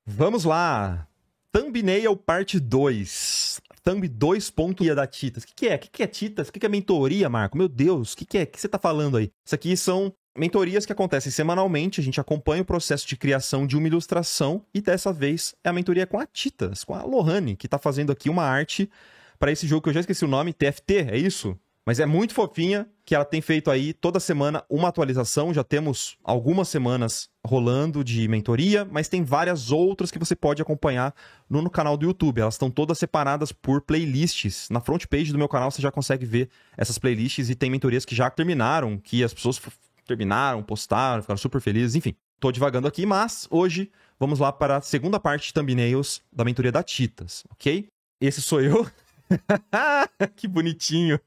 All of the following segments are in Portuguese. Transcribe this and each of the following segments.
Vamos lá. Thumbnail parte 2. Thumb 2. Guia da Titas. O que é? O que é Titas? O que é mentoria, Marco? Meu Deus, o que é? O que você tá falando aí? Isso aqui são mentorias que acontecem semanalmente. A gente acompanha o processo de criação de uma ilustração. E dessa vez é a mentoria com a Titas, com a Lohane, que tá fazendo aqui uma arte para esse jogo que eu já esqueci o nome, TFT, é isso? Mas é muito fofinha, que ela tem feito aí toda semana uma atualização. Já temos algumas semanas rolando de mentoria, mas tem várias outras que você pode acompanhar no canal do YouTube. Elas estão todas separadas por playlists. Na front page do meu canal você já consegue ver essas playlists e tem mentorias que já terminaram, que as pessoas terminaram, postaram, ficaram super felizes, enfim. Tô divagando aqui, mas hoje vamos lá para a segunda parte de thumbnails da mentoria da Titas, ok? Esse sou eu. Que bonitinho.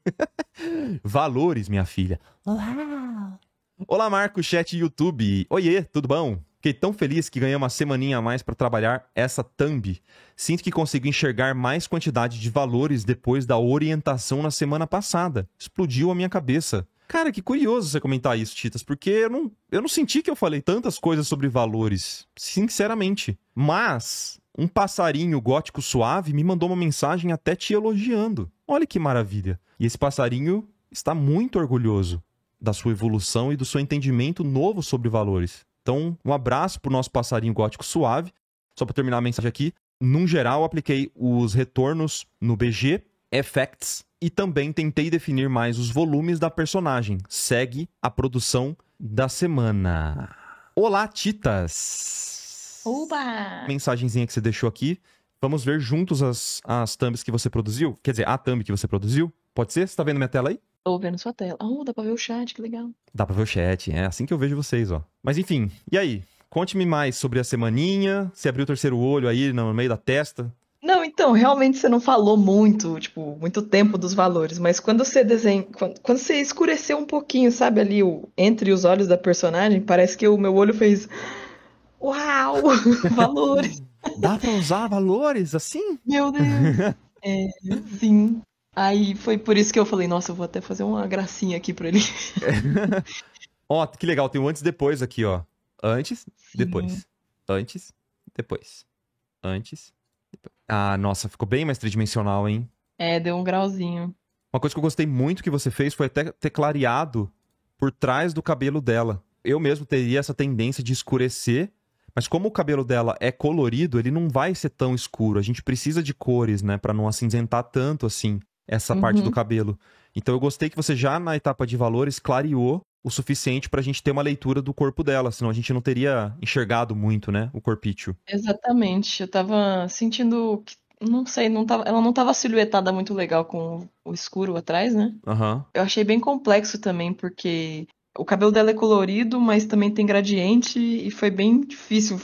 Valores, minha filha. Uau! Olá, Marco, chat YouTube. Oiê, tudo bom? Fiquei tão feliz que ganhei uma semaninha a mais para trabalhar essa thumb. Sinto que consigo enxergar mais quantidade de valores depois da orientação na semana passada. Explodiu a minha cabeça. Cara, que curioso você comentar isso, Titas, porque eu não senti que eu falei tantas coisas sobre valores, sinceramente. Mas um passarinho gótico suave me mandou uma mensagem até te elogiando. Olha que maravilha. E esse passarinho está muito orgulhoso da sua evolução e do seu entendimento novo sobre valores. Então, um abraço pro nosso passarinho gótico suave. Só para terminar a mensagem aqui, num geral, apliquei os retornos no BG, Effects, e também tentei definir mais os volumes da personagem. Segue a produção da semana. Olá, Titas! Oba! Mensagenzinha que você deixou aqui. Vamos ver juntos as thumbs que você produziu? Quer dizer, a thumb que você produziu? Pode ser? Você tá vendo minha tela aí? Tô vendo sua tela. Dá pra ver o chat, que legal. Dá pra ver o chat, é assim que eu vejo vocês, ó. Mas enfim, e aí? Conte-me mais sobre a semaninha. Você abriu o terceiro olho aí no meio da testa? Não, então, realmente você não falou muito, tipo, muito tempo dos valores, mas quando você desenha, quando você escureceu um pouquinho, sabe, ali entre os olhos da personagem, parece que o meu olho fez uau, valores. Dá pra usar valores assim? Meu Deus. É, sim. Aí foi por isso que eu falei, nossa, eu vou até fazer uma gracinha aqui pra ele. Ó, que legal, tem um antes e depois aqui, ó. Antes, Sim. depois. Antes, depois. Antes, depois. Ah, nossa, ficou bem mais tridimensional, hein? É, deu um grauzinho. Uma coisa que eu gostei muito que você fez foi até ter clareado por trás do cabelo dela. Eu mesmo teria essa tendência de escurecer, mas como o cabelo dela é colorido, ele não vai ser tão escuro. A gente precisa de cores, né, pra não acinzentar tanto assim essa parte do Uhum. cabelo. Então eu gostei que você já na etapa de valores clareou o suficiente pra gente ter uma leitura do corpo dela, senão a gente não teria enxergado muito, né, o corpício. Exatamente. Eu tava sentindo que, não sei, ela não tava silhuetada muito legal com o escuro atrás, né? Aham. Eu achei bem complexo também, porque o cabelo dela é colorido, mas também tem gradiente, e foi bem difícil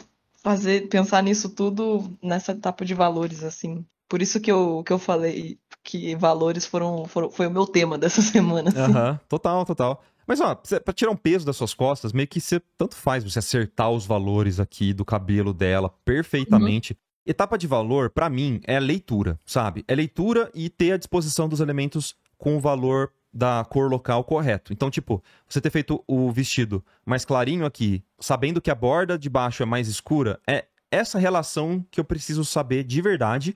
pensar nisso tudo nessa etapa de valores, assim. Por isso que eu falei que valores foi o meu tema dessa semana, assim. Aham, total, total. Mas, ó, pra tirar um peso das suas costas, meio que você, tanto faz você acertar os valores aqui do cabelo dela Uhum, perfeitamente. Etapa de valor, pra mim, é leitura, sabe? É leitura e ter a disposição dos elementos com o valor da cor local correto. Então, tipo, você ter feito o vestido mais clarinho aqui, sabendo que a borda de baixo é mais escura, é essa relação que eu preciso saber de verdade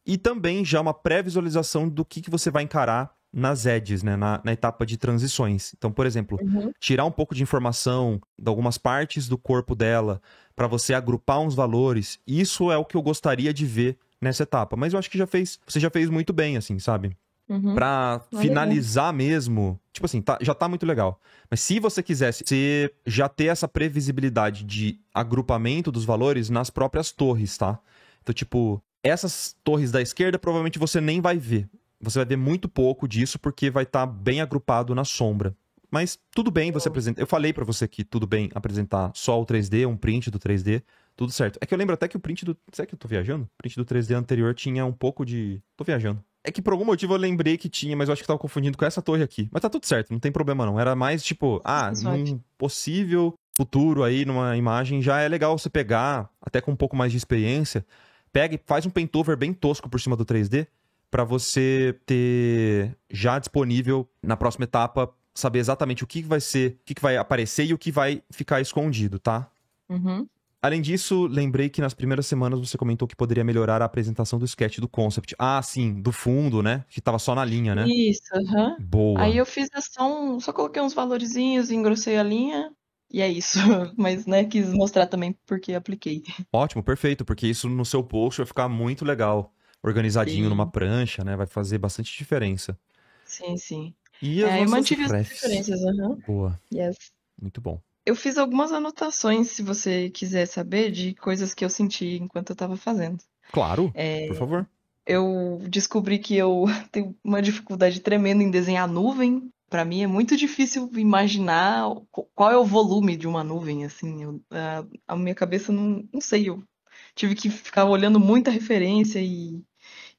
e também já uma pré-visualização do que você vai encarar nas edges, né? Na etapa de transições. Então, por exemplo, uhum. tirar um pouco de informação de algumas partes do corpo dela para você agrupar uns valores, isso é o que eu gostaria de ver nessa etapa. Mas eu acho que você já fez muito bem, assim, sabe? Uhum. Pra Olha aí. finalizar mesmo, tipo assim, já tá muito legal. Mas se você quisesse você já ter essa previsibilidade de agrupamento dos valores nas próprias torres, tá? Então, tipo, essas torres da esquerda provavelmente você nem vai ver. Você vai ver muito pouco disso porque vai estar bem agrupado na sombra. Mas tudo bem você apresentar. Eu falei pra você que tudo bem apresentar só o 3D, um print do 3D, tudo certo. É que eu lembro até que o print do. Será que eu tô viajando? O print do 3D anterior tinha um pouco de. Tô viajando. É que por algum motivo eu lembrei que tinha, mas eu acho que tava confundindo com essa torre aqui. Mas tá tudo certo, não tem problema não. Era mais tipo, Suave. num possível futuro aí, numa imagem, já é legal você pegar, até com um pouco mais de experiência, pega e faz um paintover bem tosco por cima do 3D, pra você ter já disponível na próxima etapa, saber exatamente o que vai ser, o que vai aparecer e o que vai ficar escondido, tá? Uhum. Além disso, lembrei que nas primeiras semanas você comentou que poderia melhorar a apresentação do sketch do concept. Ah, sim, do fundo, né? Que tava só na linha, né? Isso, aham. Aí Boa. eu fiz só coloquei uns valorzinhos, engrossei a linha, e é isso. Mas, né, quis mostrar também porque apliquei. Ótimo, perfeito, porque isso no seu post vai ficar muito legal. Organizadinho numa Sim, prancha, né? Vai fazer bastante diferença. sim, sim. E as É, eu nossas mantive as refs. referências, aham. Boa, Yes. muito bom. Eu fiz algumas anotações, se você quiser saber, de coisas que eu senti enquanto eu tava fazendo. Claro, por É, favor. eu descobri que eu tenho uma dificuldade tremenda em desenhar nuvem. Pra mim é muito difícil imaginar qual é o volume de uma nuvem, assim. A minha cabeça não sei, eu tive que ficar olhando muita referência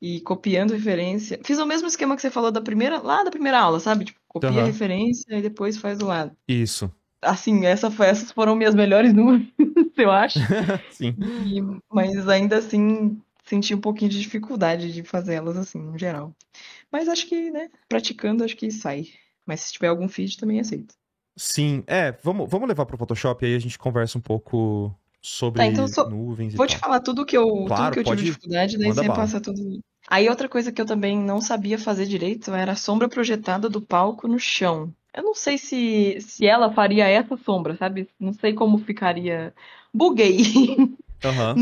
e copiando referência. Fiz o mesmo esquema que você falou lá da primeira aula, sabe? Tipo, copia a Aham, referência e depois faz do lado. isso. Assim, essas foram minhas melhores nuvens, eu acho. Sim. E- mas ainda assim, senti um pouquinho de dificuldade de fazê-las assim, no geral. Mas acho que, né, praticando, acho que sai. Mas se tiver algum feed, também aceito. Sim, vamos levar pro Photoshop e aí a gente conversa um pouco Tá, então sobre nuvens e vou te tal. falar tudo Claro, que eu tive pode, dificuldade, daí manda você bala. passa tudo. Aí outra coisa que eu também não sabia fazer direito era a sombra projetada do palco no chão. Eu não sei se ela faria essa sombra, sabe? Não sei como ficaria. Buguei. Aham.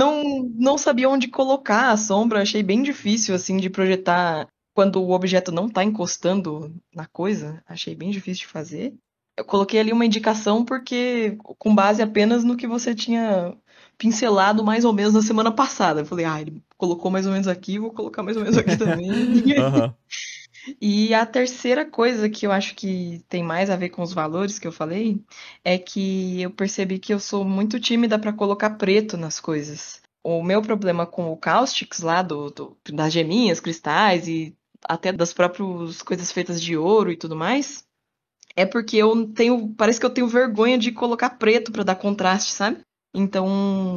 Não sabia onde colocar a sombra, achei bem difícil, assim, de projetar quando o objeto não tá encostando na coisa. Achei bem difícil de fazer. Eu coloquei ali uma indicação porque, com base apenas no que você tinha pincelado mais ou menos na semana passada. Eu falei, ele colocou mais ou menos aqui, vou colocar mais ou menos aqui também. Aham. E a terceira coisa que eu acho que tem mais a ver com os valores que eu falei é que eu percebi que eu sou muito tímida para colocar preto nas coisas. O meu problema com o Caustics lá das geminhas, cristais e até das próprias coisas feitas de ouro e tudo mais, é porque parece que eu tenho vergonha de colocar preto para dar contraste, sabe? Então,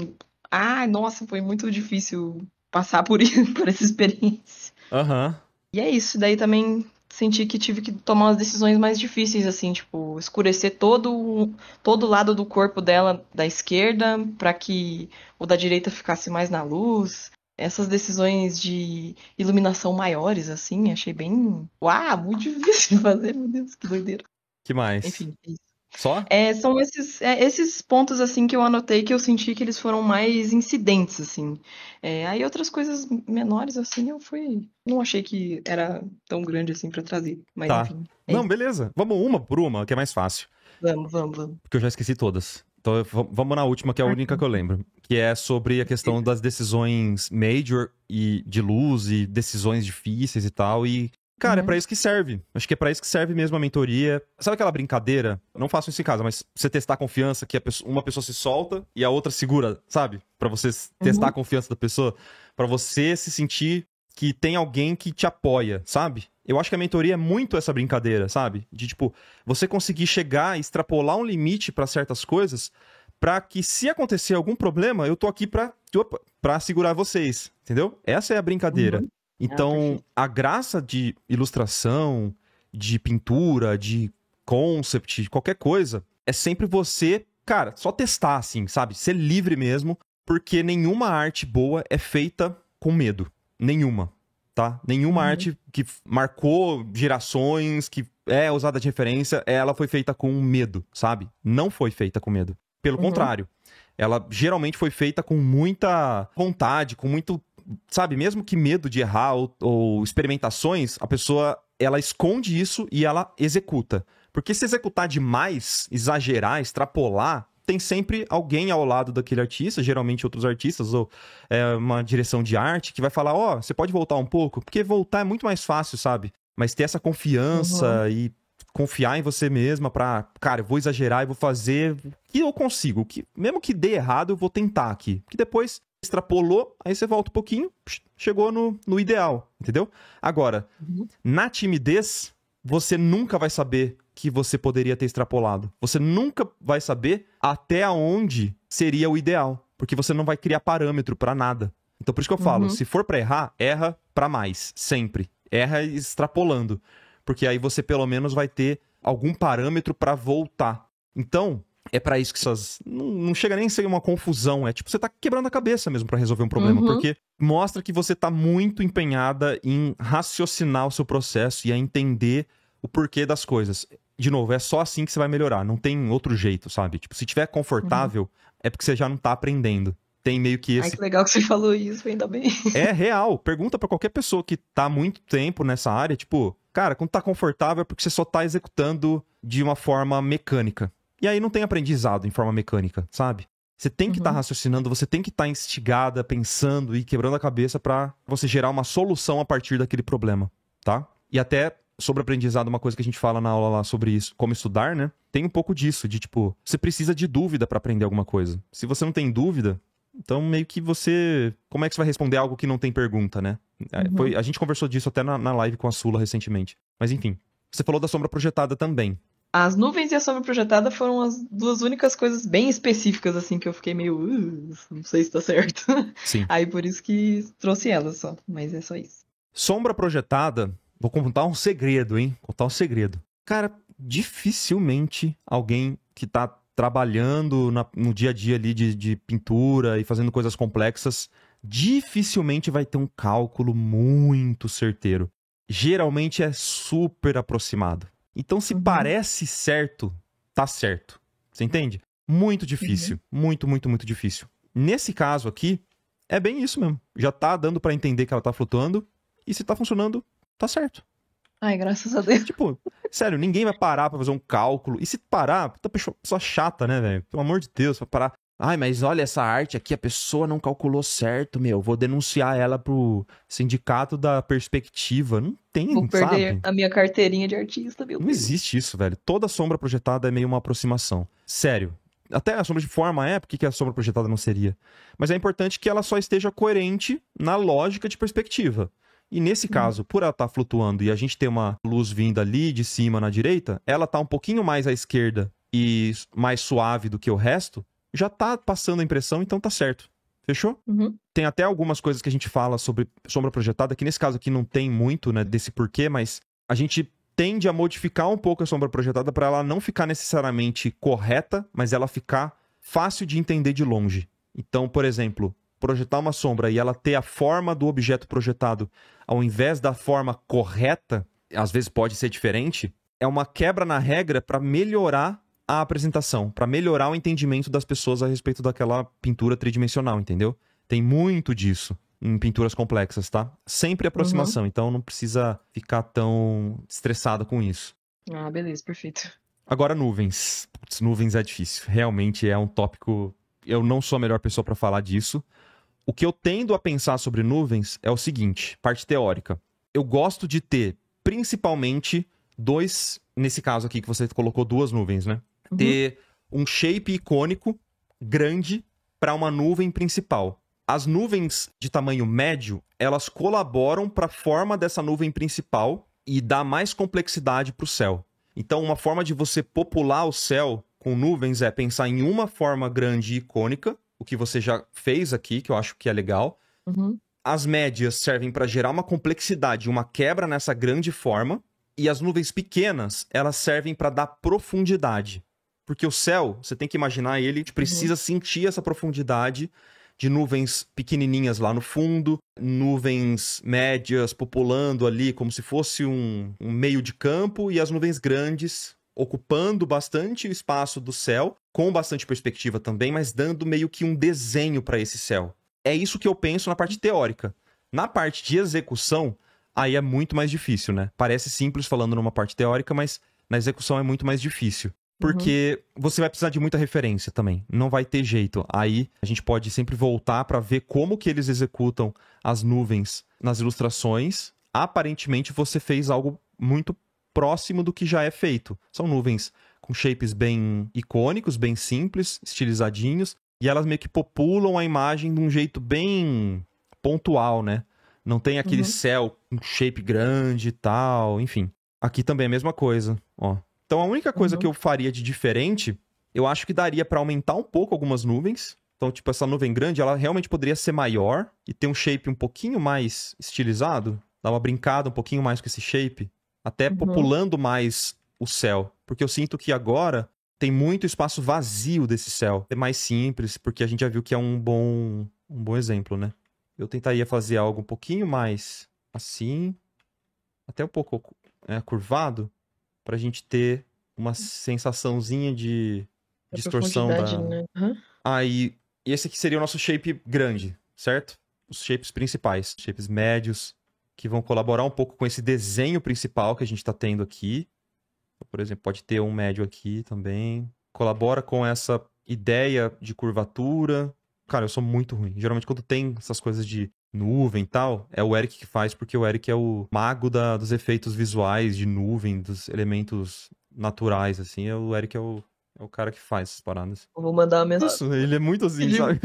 nossa, foi muito difícil passar por isso, por essa experiência. Aham. E é isso, daí também senti que tive que tomar umas decisões mais difíceis, assim, tipo, escurecer todo o lado do corpo dela da esquerda para que o da direita ficasse mais na luz. Essas decisões de iluminação maiores, assim, achei bem. Uau, muito difícil de fazer, meu Deus, que doideira. Que mais? Enfim, é isso. Só? São esses pontos, assim, que eu anotei que eu senti que eles foram mais incidentes, assim. Aí outras coisas menores, assim, não achei que era tão grande, assim, pra trazer. Mas, Tá. enfim, é Não, isso. beleza. Vamos uma por uma, que é mais fácil. Vamos, vamos, vamos. Porque eu já esqueci todas. Então vamos na última, que é a única que eu lembro. Que é sobre a questão das decisões major e de luz e decisões difíceis e tal. E, cara, é pra Uhum, isso que serve. Acho que é pra isso que serve mesmo a mentoria. Sabe aquela brincadeira? Não faço isso em casa, mas você testar a confiança que uma pessoa se solta e a outra segura, sabe? Pra você testar a uhum, confiança da pessoa. Pra você se sentir que tem alguém que te apoia, sabe? Eu acho que a mentoria é muito essa brincadeira, sabe? De, tipo, você conseguir chegar e extrapolar um limite pra certas coisas, pra que se acontecer algum problema, eu tô aqui pra segurar vocês, entendeu? Essa é a brincadeira. uhum. Ah, Então, perfeito. a graça de ilustração, de pintura, de concept, qualquer coisa, é sempre você, cara, só testar, assim, sabe? Ser livre mesmo, porque nenhuma arte boa é feita com medo. Nenhuma, tá? Nenhuma Uhum, arte que marcou gerações, que é usada de referência, ela foi feita com medo, sabe? Não foi feita com medo. Pelo uhum, contrário, ela geralmente foi feita com muita vontade, com muito, sabe? Mesmo que medo de errar ou experimentações, a pessoa, ela esconde isso e ela executa. Porque se executar demais, exagerar, extrapolar, tem sempre alguém ao lado daquele artista, geralmente outros artistas, ou uma direção de arte, que vai falar, você pode voltar um pouco? Porque voltar é muito mais fácil, sabe? Mas ter essa uhum, confiança e confiar em você mesma pra, cara, eu vou exagerar e vou fazer o que eu consigo, que mesmo que dê errado, eu vou tentar aqui. Que depois extrapolou, aí você volta um pouquinho, chegou no ideal, entendeu? Agora, uhum, na timidez, você nunca vai saber que você poderia ter extrapolado. Você nunca vai saber até onde seria o ideal, porque você não vai criar parâmetro pra nada. Então por isso que eu falo, uhum, se for pra errar, erra pra mais, sempre. Erra extrapolando, porque aí você pelo menos vai ter algum parâmetro pra voltar. Então, É pra isso que essas... Não chega nem a ser uma confusão. É tipo, você tá quebrando a cabeça mesmo pra resolver um problema. Uhum. Porque mostra que você tá muito empenhada em raciocinar o seu processo e a entender o porquê das coisas. De novo, é só assim que você vai melhorar. Não tem outro jeito, sabe? Tipo, se tiver confortável, é porque você já não tá aprendendo. Tem meio que Ai, esse... que legal que você falou isso, ainda bem. É real. Pergunta pra qualquer pessoa que tá há muito tempo nessa área, tipo, cara, quando tá confortável é porque você só tá executando de uma forma mecânica. E aí não tem aprendizado em forma mecânica, sabe? Você tem que estar raciocinando, você tem que estar instigada, pensando e quebrando a cabeça pra você gerar uma solução a partir daquele problema, tá? E até sobre aprendizado, uma coisa que a gente fala na aula lá sobre isso, como estudar, né? Tem um pouco disso, de tipo, você precisa de dúvida pra aprender alguma coisa. Se você não tem dúvida, então meio que você... Como é que você vai responder algo que não tem pergunta, né? A gente conversou disso até na live com a Sula recentemente. Mas enfim, você falou da sombra projetada também. As nuvens e a sombra projetada foram as duas únicas coisas bem específicas, assim, que eu fiquei meio... não sei se tá certo. Sim. Aí por isso que trouxe elas só, mas é só isso. Sombra projetada, vou contar um segredo, hein? Contar um segredo. Cara, dificilmente alguém que tá trabalhando no dia a dia ali de pintura e fazendo coisas complexas, dificilmente vai ter um cálculo muito certeiro. Geralmente é super aproximado. Então, se parece certo, tá certo. Você entende? Muito difícil. Muito, muito, muito difícil. Nesse caso aqui, é bem isso mesmo. Já tá dando pra entender que ela tá flutuando. E se tá funcionando, tá certo. Ai, graças a Deus. Tipo, sério, ninguém vai parar pra fazer um cálculo. E se parar, tá pessoa chata, né, velho? Pelo amor de Deus, vai parar. Ai, mas olha essa arte aqui, a pessoa não calculou certo, meu. Vou denunciar ela pro sindicato da perspectiva. Não tem, Vou perder sabe? a minha carteirinha de artista, meu Não Deus. existe isso, velho. Toda sombra projetada é meio uma aproximação. Sério. Até a sombra de forma é, por que a sombra projetada não seria? Mas é importante que ela só esteja coerente na lógica de perspectiva. E nesse caso, por ela estar flutuando e a gente ter uma luz vindo ali de cima na direita, ela tá um pouquinho mais à esquerda e mais suave do que o resto, já tá passando a impressão, então tá certo. Fechou? Tem até algumas coisas que a gente fala sobre sombra projetada, que nesse caso aqui não tem muito, né, desse porquê, mas a gente tende a modificar um pouco a sombra projetada para ela não ficar necessariamente correta, mas ela ficar fácil de entender de longe. Então, por exemplo, projetar uma sombra e ela ter a forma do objeto projetado ao invés da forma correta, às vezes pode ser diferente, é uma quebra na regra para melhorar a apresentação, para melhorar o entendimento das pessoas a respeito daquela pintura tridimensional, entendeu? Tem muito disso em pinturas complexas, tá? Sempre aproximação, então não precisa ficar tão estressada com isso. Ah, beleza, perfeito. Agora, nuvens. Putz, nuvens é difícil. Realmente é um tópico... Eu não sou a melhor pessoa para falar disso. O que eu tendo a pensar sobre nuvens é o seguinte, parte teórica. Eu gosto de ter, principalmente, nesse caso aqui que você colocou duas nuvens, né? Ter um shape icônico grande para uma nuvem principal. As nuvens de tamanho médio, elas colaboram para a forma dessa nuvem principal e dá mais complexidade para o céu. Então, uma forma de você popular o céu com nuvens é pensar em uma forma grande e icônica, o que você já fez aqui, que eu acho que é legal. As médias servem para gerar uma complexidade, uma quebra nessa grande forma. E as nuvens pequenas, elas servem para dar profundidade. Porque o céu, você tem que imaginar ele, precisa sentir essa profundidade de nuvens pequenininhas lá no fundo, nuvens médias populando ali como se fosse um meio de campo, e as nuvens grandes ocupando bastante o espaço do céu, com bastante perspectiva também, mas dando meio que um desenho para esse céu. É isso que eu penso na parte teórica. Na parte de execução, aí é muito mais difícil, né? Parece simples falando numa parte teórica, mas na execução é muito mais difícil. Porque você vai precisar de muita referência também. Não vai ter jeito. Aí a gente pode sempre voltar para ver como que eles executam as nuvens nas ilustrações. Aparentemente você fez algo muito próximo do que já é feito. São nuvens com shapes bem icônicos, bem simples, estilizadinhos. E elas meio que populam a imagem de um jeito bem pontual, né? Não tem aquele céu com shape grande e tal, enfim. Aqui também é a mesma coisa, ó. Então, a única coisa que eu faria de diferente, eu acho que daria para aumentar um pouco algumas nuvens. Então, tipo, essa nuvem grande, ela realmente poderia ser maior e ter um shape um pouquinho mais estilizado. Dar uma brincada um pouquinho mais com esse shape. Até populando mais o céu. Porque eu sinto que agora tem muito espaço vazio desse céu. É mais simples, porque a gente já viu que é um bom exemplo, né? Eu tentaria fazer algo um pouquinho mais assim, até um pouco curvado, pra gente ter uma sensaçãozinha de A distorção profundidade, da... né? Aí, esse aqui seria o nosso shape grande, certo? Os shapes principais, shapes médios, que vão colaborar um pouco com esse desenho principal que a gente tá tendo aqui. Por exemplo, pode ter um médio aqui também. Colabora com essa ideia de curvatura. Cara, eu sou muito ruim. Geralmente, quando tem essas coisas de nuvem e tal, é o Eric que faz, porque o Eric é o mago dos efeitos visuais de nuvem, dos elementos naturais, assim. O Eric é o cara que faz essas paradas. Eu vou mandar uma mensagem. Isso, ele é muito assim, sabe?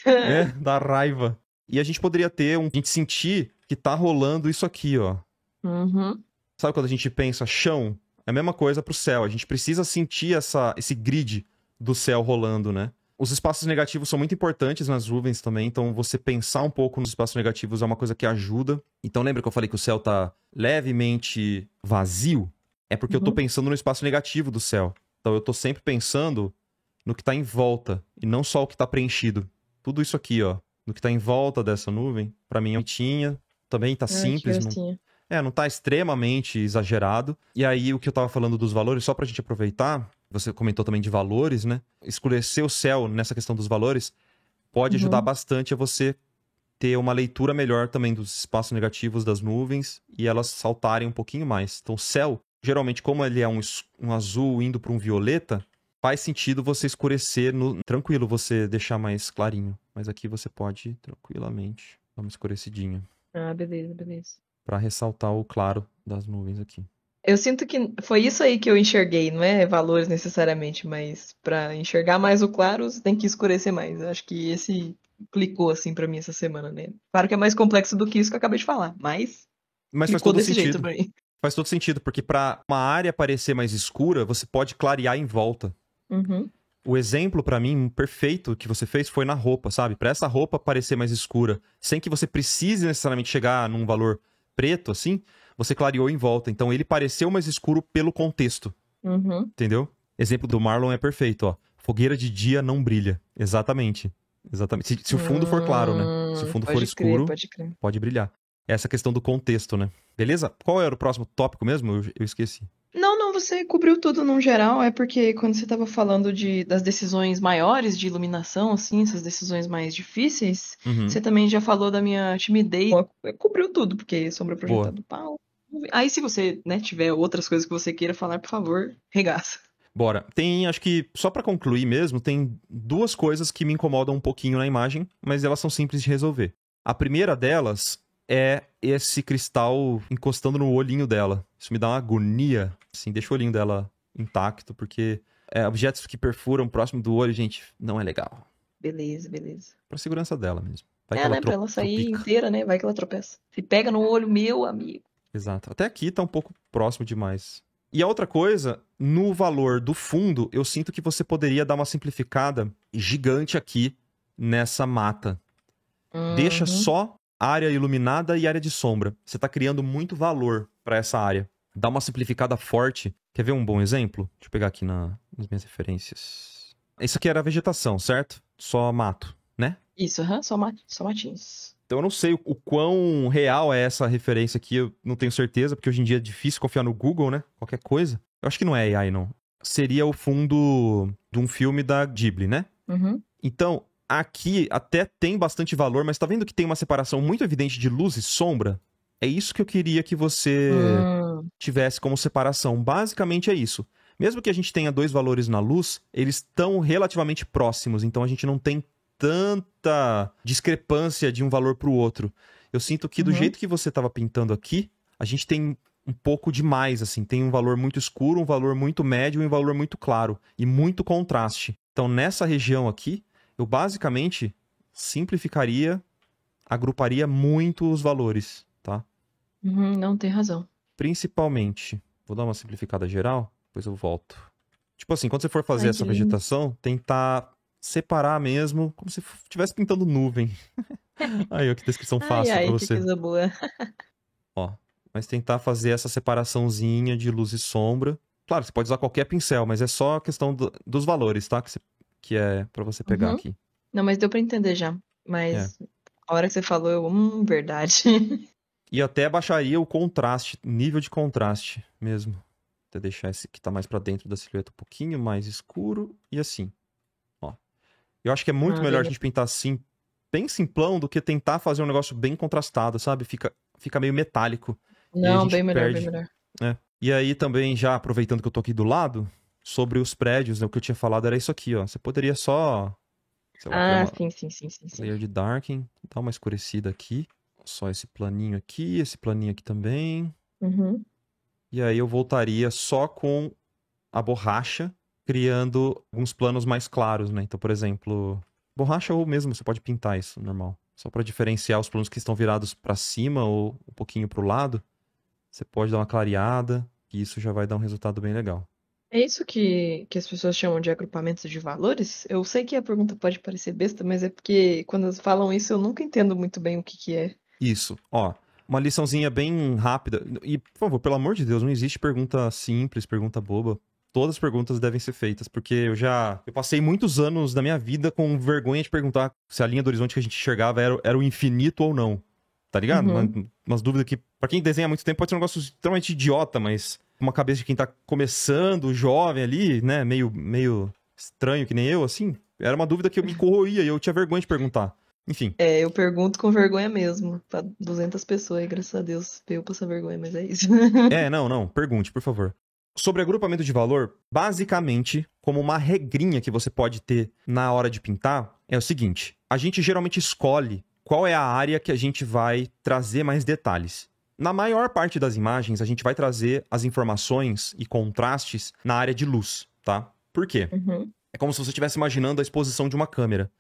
É, dá raiva. E a gente poderia ter a gente sentir que tá rolando isso aqui, ó. Uhum. Sabe quando a gente pensa chão? É a mesma coisa pro céu. A gente precisa sentir esse grid do céu rolando, né? Os espaços negativos são muito importantes nas nuvens também, então você pensar um pouco nos espaços negativos é uma coisa que ajuda. Então lembra que eu falei que o céu tá levemente vazio? É porque eu tô pensando no espaço negativo do céu. Então eu tô sempre pensando no que tá em volta, e não só o que tá preenchido. Tudo isso aqui, ó, no que tá em volta dessa nuvem, pra mim é bonitinha, também tá simples, não tá extremamente exagerado. E aí, o que eu tava falando dos valores, só pra gente aproveitar, você comentou também de valores, né? Escurecer o céu nessa questão dos valores pode ajudar bastante a você ter uma leitura melhor também dos espaços negativos das nuvens e elas saltarem um pouquinho mais. Então, o céu, geralmente, como ele é um azul indo para um violeta, faz sentido você escurecer tranquilo, você deixar mais clarinho. Mas aqui você pode tranquilamente dar uma escurecidinha. Ah, beleza. Pra ressaltar o claro das nuvens aqui. Eu sinto que foi isso aí que eu enxerguei, não é valores necessariamente, mas pra enxergar mais o claro, você tem que escurecer mais. Eu acho que esse clicou assim pra mim essa semana, né? Claro que é mais complexo do que isso que eu acabei de falar, mas faz clicou todo desse jeito sentido. pra mim. Faz todo sentido, porque pra uma área parecer mais escura, você pode clarear em volta. O exemplo, pra mim, perfeito que você fez foi na roupa, sabe? Pra essa roupa parecer mais escura, sem que você precise necessariamente chegar num valor preto, assim, você clareou em volta. Então, ele pareceu mais escuro pelo contexto. Entendeu? Exemplo do Marlon é perfeito, ó. Fogueira de dia não brilha. Exatamente. Se o fundo for claro, né? Se o fundo for escuro, pode brilhar. Essa questão do contexto, né? Beleza? Qual era o próximo tópico mesmo? Eu esqueci. Não, você cobriu tudo no geral, é porque quando você estava falando das decisões maiores de iluminação, assim, essas decisões mais difíceis, você também já falou da minha timidez. Cobriu tudo, porque sombra projetada do pau. Aí se você, né, tiver outras coisas que você queira falar, por favor, regaça. Bora. Acho que, só pra concluir mesmo, tem duas coisas que me incomodam um pouquinho na imagem, mas elas são simples de resolver. A primeira delas é esse cristal encostando no olhinho dela. Isso me dá uma agonia, assim, deixa o olhinho dela intacto, porque objetos que perfuram próximo do olho, gente, não é legal. Beleza. Pra segurança dela mesmo. Vai né, pra ela sair inteira, né, vai que ela tropeça. Se pega no olho, meu amigo. Exato. Até aqui tá um pouco próximo demais. E a outra coisa, no valor do fundo, eu sinto que você poderia dar uma simplificada gigante aqui nessa mata. Deixa só área iluminada e área de sombra. Você tá criando muito valor para essa área. Dá uma simplificada forte. Quer ver um bom exemplo? Deixa eu pegar aqui nas minhas referências. Isso aqui era a vegetação, certo? Só mato, né? Isso, só matinhos. Então eu não sei o quão real é essa referência aqui, eu não tenho certeza, porque hoje em dia é difícil confiar no Google, né? Qualquer coisa. Eu acho que não é AI, não. Seria o fundo de um filme da Ghibli, né? Então, aqui até tem bastante valor, mas tá vendo que tem uma separação muito evidente de luz e sombra? É isso que eu queria que você tivesse como separação. Basicamente é isso. Mesmo que a gente tenha dois valores na luz, eles estão relativamente próximos, então a gente não tem tanta discrepância de um valor para o outro. Eu sinto que do jeito que você estava pintando aqui, a gente tem um pouco demais, assim. Tem um valor muito escuro, um valor muito médio e um valor muito claro. E muito contraste. Então, nessa região aqui, eu basicamente simplificaria, agruparia muito os valores, tá? Não, tem razão. Principalmente, vou dar uma simplificada geral, depois eu volto. Tipo assim, quando você for fazer essa vegetação, tentar separar mesmo, como se estivesse pintando nuvem. Aí, ó, que descrição fácil pra você. Que coisa boa. Ó, mas tentar fazer essa separaçãozinha de luz e sombra. Claro, você pode usar qualquer pincel, mas é só a questão dos valores, tá? Que é pra você pegar Uhum. aqui. Não, mas deu pra entender já. É. Mas a hora que você falou, verdade. E até baixaria o contraste, nível de contraste mesmo. Até deixar esse que tá mais pra dentro da silhueta um pouquinho mais escuro e assim. Ó. Eu acho que é muito melhor a gente pintar assim, bem simplão, do que tentar fazer um negócio bem contrastado, sabe? Fica meio metálico. E aí a Não, gente bem melhor, bem perde. melhor. E aí também, já aproveitando que eu tô aqui do lado, sobre os prédios, né, o que eu tinha falado era isso aqui, ó. Você poderia só, sei lá, criar Ah, uma sim. layer de darkening, dar uma escurecida aqui. Só esse planinho aqui, esse planinho aqui também. Uhum. E aí eu voltaria só com a borracha, criando alguns planos mais claros, né? Então, por exemplo, borracha ou mesmo você pode pintar isso, normal. Só para diferenciar os planos que estão virados para cima ou um pouquinho para o lado, você pode dar uma clareada, e isso já vai dar um resultado bem legal. É isso que as pessoas chamam de agrupamentos de valores? Eu sei que a pergunta pode parecer besta, mas é porque quando elas falam isso eu nunca entendo muito bem o que é. Isso, ó. Uma liçãozinha bem rápida. E, por favor, pelo amor de Deus, não existe pergunta simples, pergunta boba. Todas as perguntas devem ser feitas, porque eu passei muitos anos da minha vida com vergonha de perguntar se a linha do horizonte que a gente enxergava era o infinito ou não. Tá ligado? Uhum. Umas dúvidas que, pra quem desenha há muito tempo, pode ser um negócio extremamente idiota, mas uma cabeça de quem tá começando, jovem ali, né, meio estranho que nem eu, assim, era uma dúvida que eu me corroía e eu tinha vergonha de perguntar. Enfim. É, eu pergunto com vergonha mesmo. Pra 200 pessoas aí, graças a Deus, eu passar vergonha, mas é isso. Não, pergunte, por favor. Sobre agrupamento de valor, basicamente, como uma regrinha que você pode ter na hora de pintar, é o seguinte: a gente geralmente escolhe qual é a área que a gente vai trazer mais detalhes. Na maior parte das imagens, a gente vai trazer as informações e contrastes na área de luz, tá? Por quê? Uhum. É como se você estivesse imaginando a exposição de uma câmera.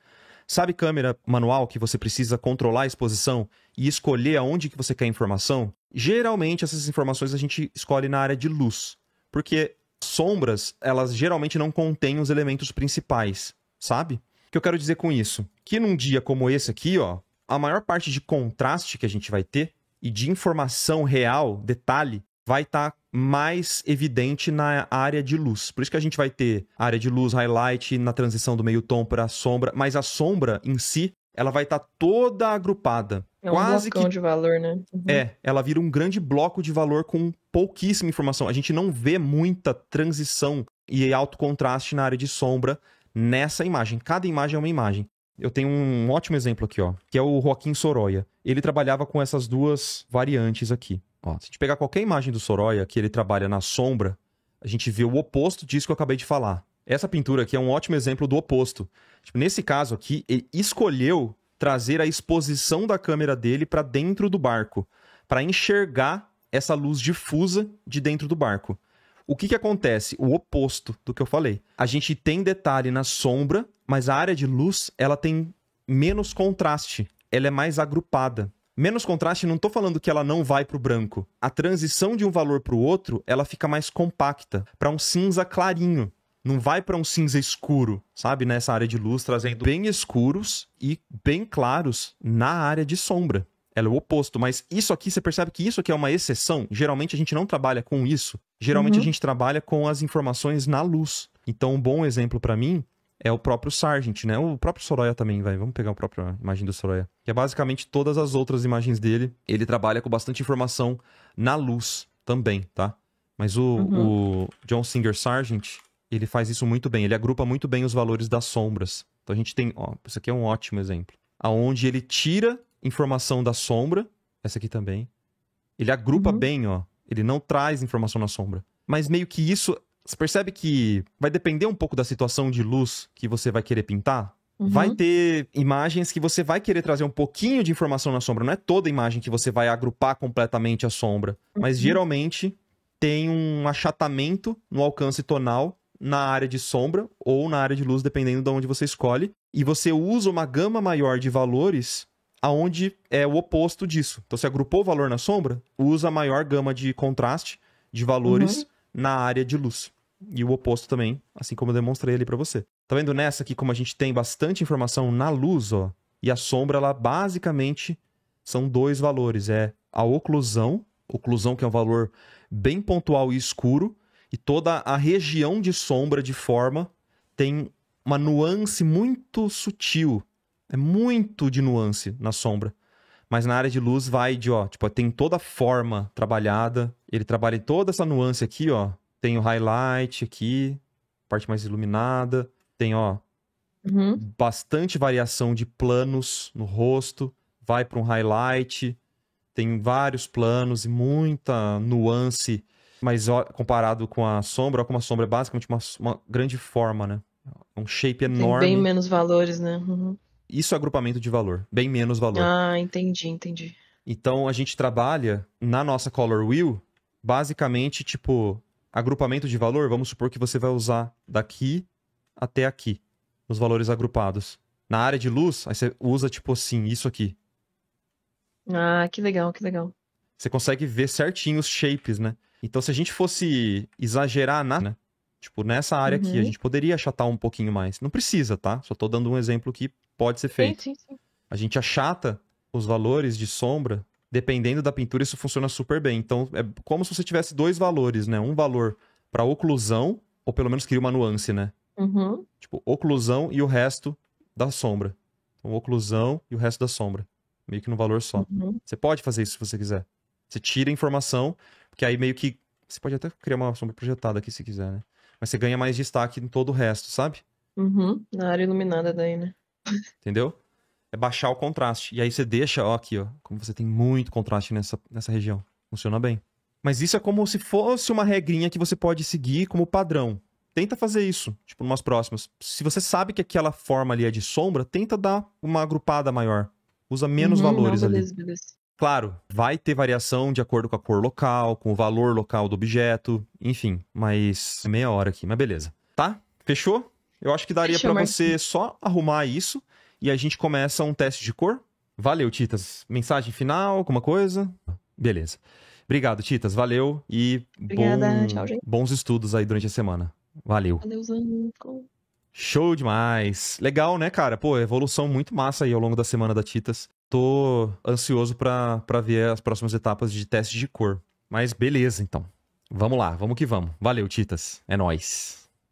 Sabe câmera manual que você precisa controlar a exposição e escolher aonde que você quer a informação? Geralmente essas informações a gente escolhe na área de luz, porque sombras, elas geralmente não contêm os elementos principais, sabe? O que eu quero dizer com isso? Que num dia como esse aqui, ó, a maior parte de contraste que a gente vai ter e de informação real, detalhe, vai estar mais evidente na área de luz. Por isso que a gente vai ter área de luz, highlight, na transição do meio tom para a sombra, mas a sombra em si, ela vai estar toda agrupada. É um blocão de valor, né? Uhum. Ela vira um grande bloco de valor com pouquíssima informação. A gente não vê muita transição e alto contraste na área de sombra nessa imagem. Cada imagem é uma imagem. Eu tenho um ótimo exemplo aqui, ó, que é o Joaquim Sorolla. Ele trabalhava com essas duas variantes aqui. Ó, se a gente pegar qualquer imagem do Sorolla que ele trabalha na sombra, a gente vê o oposto disso que eu acabei de falar. Essa pintura aqui é um ótimo exemplo do oposto. Tipo, nesse caso aqui, ele escolheu trazer a exposição da câmera dele para dentro do barco, para enxergar essa luz difusa de dentro do barco. O que acontece? O oposto do que eu falei. A gente tem detalhe na sombra, mas a área de luz, ela tem menos contraste. Ela é mais agrupada. Menos contraste, não estou falando que ela não vai para o branco. A transição de um valor para o outro, ela fica mais compacta, para um cinza clarinho. Não vai para um cinza escuro, sabe? Nessa área de luz, trazendo bem escuros e bem claros na área de sombra. Ela é o oposto, mas isso aqui, você percebe que isso aqui é uma exceção? Geralmente a gente não trabalha com isso. Geralmente a gente trabalha com as informações na luz. Então, um bom exemplo para mim é o próprio Sargent, né? O próprio Sorolla também, vai. Vamos pegar a própria imagem do Sorolla. Que é basicamente todas as outras imagens dele. Ele trabalha com bastante informação na luz também, tá? Mas o John Singer Sargent, ele faz isso muito bem. Ele agrupa muito bem os valores das sombras. Então a gente tem, ó, isso aqui é um ótimo exemplo. Aonde ele tira informação da sombra, essa aqui também. Ele agrupa bem, ó. Ele não traz informação na sombra. Mas meio que isso, você percebe que vai depender um pouco da situação de luz que você vai querer pintar? Vai ter imagens que você vai querer trazer um pouquinho de informação na sombra. Não é toda imagem que você vai agrupar completamente a sombra. Mas geralmente tem um achatamento no alcance tonal na área de sombra ou na área de luz, dependendo de onde você escolhe. E você usa uma gama maior de valores aonde é o oposto disso. Então, você agrupou o valor na sombra, usa a maior gama de contraste de valores na área de luz. E o oposto também, assim como eu demonstrei ali pra você. Tá vendo nessa aqui como a gente tem bastante informação na luz, ó? E a sombra, ela basicamente são dois valores. É a oclusão que é um valor bem pontual e escuro, E toda a região de sombra, de forma, tem uma nuance muito sutil. É muito de nuance na sombra. Mas na área de luz vai de, ó, tipo, tem toda a forma trabalhada. Ele trabalha em toda essa nuance aqui, ó. Tem o highlight aqui, parte mais iluminada. Tem, ó, bastante variação de planos no rosto. Vai para um highlight. Tem vários planos e muita nuance. Mas ó, comparado com a sombra, ó, como a sombra é basicamente uma grande forma, né? Um shape Tem enorme. bem menos valores, né? Isso é agrupamento de valor. Bem menos valor. Ah, entendi. Então, a gente trabalha na nossa Color Wheel, basicamente, tipo, agrupamento de valor. Vamos supor que você vai usar daqui até aqui, os valores agrupados. Na área de luz, aí você usa, tipo assim, isso aqui. Ah, que legal. Você consegue ver certinho os shapes, né? Então, se a gente fosse exagerar né? Tipo, nessa área aqui, a gente poderia achatar um pouquinho mais. Não precisa, tá? Só tô dando um exemplo que pode ser feito. Sim. A gente achata os valores de sombra, dependendo da pintura, isso funciona super bem. Então, é como se você tivesse dois valores, né? Um valor para oclusão, ou pelo menos cria uma nuance, né? Tipo, oclusão e o resto da sombra. Então, oclusão e o resto da sombra. Meio que num valor só. Você pode fazer isso se você quiser. Você tira a informação, porque aí meio que... Você pode até criar uma sombra projetada aqui se quiser, né? Mas você ganha mais destaque em todo o resto, sabe? Na área iluminada daí, né? Entendeu? É baixar o contraste. E aí você deixa, ó, aqui, ó, como você tem muito contraste nessa região. Funciona bem. Mas isso é como se fosse uma regrinha que você pode seguir como padrão. Tenta fazer isso, tipo, numas próximas. Se você sabe que aquela forma ali é de sombra, tenta dar uma agrupada maior. Usa menos valores não, ali. beleza. Claro, vai ter variação de acordo com a cor local, com o valor local do objeto, enfim. Mas é meia hora aqui, mas beleza. Tá? Fechou? Eu acho que daria Fechou, pra você só arrumar isso e a gente começa um teste de cor. Valeu, Titas. Mensagem final, alguma coisa? Beleza. Obrigado, Titas. Valeu e Obrigada, tchau, gente. bons estudos aí durante a semana. Valeu. Valeuzão. Show demais. Legal, né, cara? Pô, evolução muito massa aí ao longo da semana da Titas. Tô ansioso pra ver as próximas etapas de teste de cor. Mas beleza, então. Vamos lá, vamos que vamos. Valeu, Titas. É nóis.